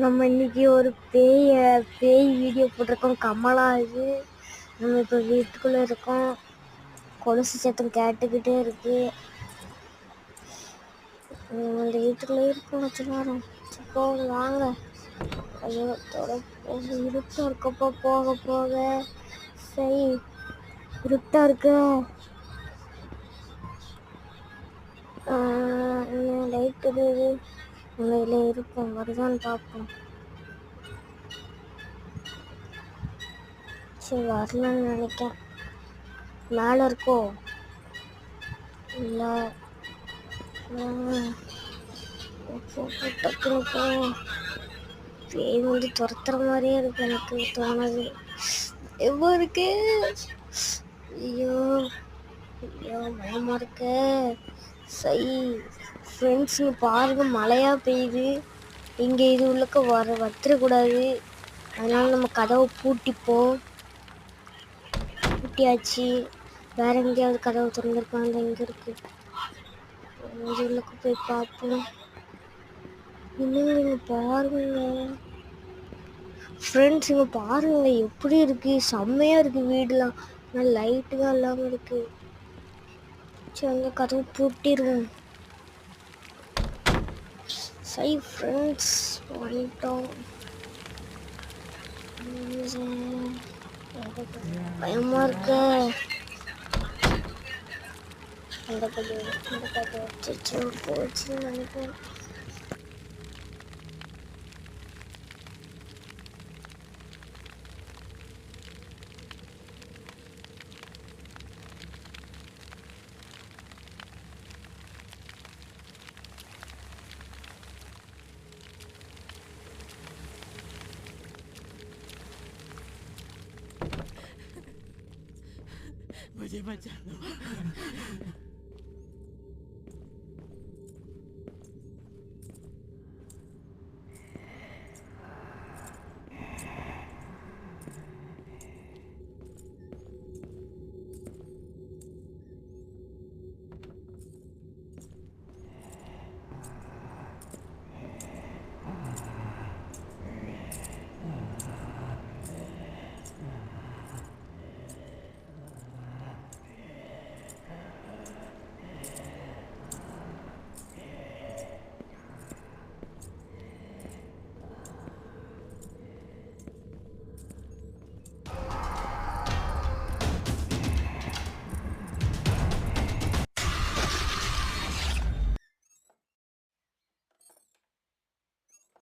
நம்ம இன்னைக்கு ஒரு பேய் வீடியோ போட்டிருக்கோம். கமலா இது. நம்ம இப்போ வீட்டுக்குள்ளே இருக்கோம். கொலுசு சத்தம் கேட்டுக்கிட்டே இருக்கு. அந்த வீட்டுக்குள்ளே இருக்கோம். வச்சு நேரம் போக வாங்க. ஐயோ இருட்டா இருக்கப்போ போக போக சரி இருட்டா இருக்கு. லைட் இருக்குது. இதில் இருக்கும் வருதான்னு பார்ப்போம். சரி வரலன்னு நினைக்கிறேன். மேலே இருக்கோ இல்லை? பேய் வந்து துரத்துற மாதிரியே இருக்கு. எனக்கு தோணுது எவ்வளோ இருக்கு. ஐயோ ஐயோ பயமா இருக்கு. சரி ஃப்ரெண்ட்ஸுங்க பாருங்க, மழையா பெய்யுது. இங்கே இது உள்ளக்க வத்துறக்கூடாது. அதனால நம்ம கதவை பூட்டியாச்சு. வேற எங்கேயாவது கதவை திறந்துருக்காங்க. எங்கே இருக்கு? இது உள்ளக்க போய் பார்ப்போம். இன்னும் பாருங்க ஃப்ரெண்ட்ஸ், இங்கே பாருங்க எப்படி இருக்கு. செம்மையா இருக்கு வீடுலாம். ஆனால் லைட்டு தான் இல்லாமல் இருக்கு. சரி அந்த கதவை பூட்டிடுவோம். சரி ஃப்ரெண்ட்ஸ் வந்துட்டோம். பயமா இருக்க. அந்த கதவை போச்சுன்னு நினைக்கிறேன். मुझे बचा लो।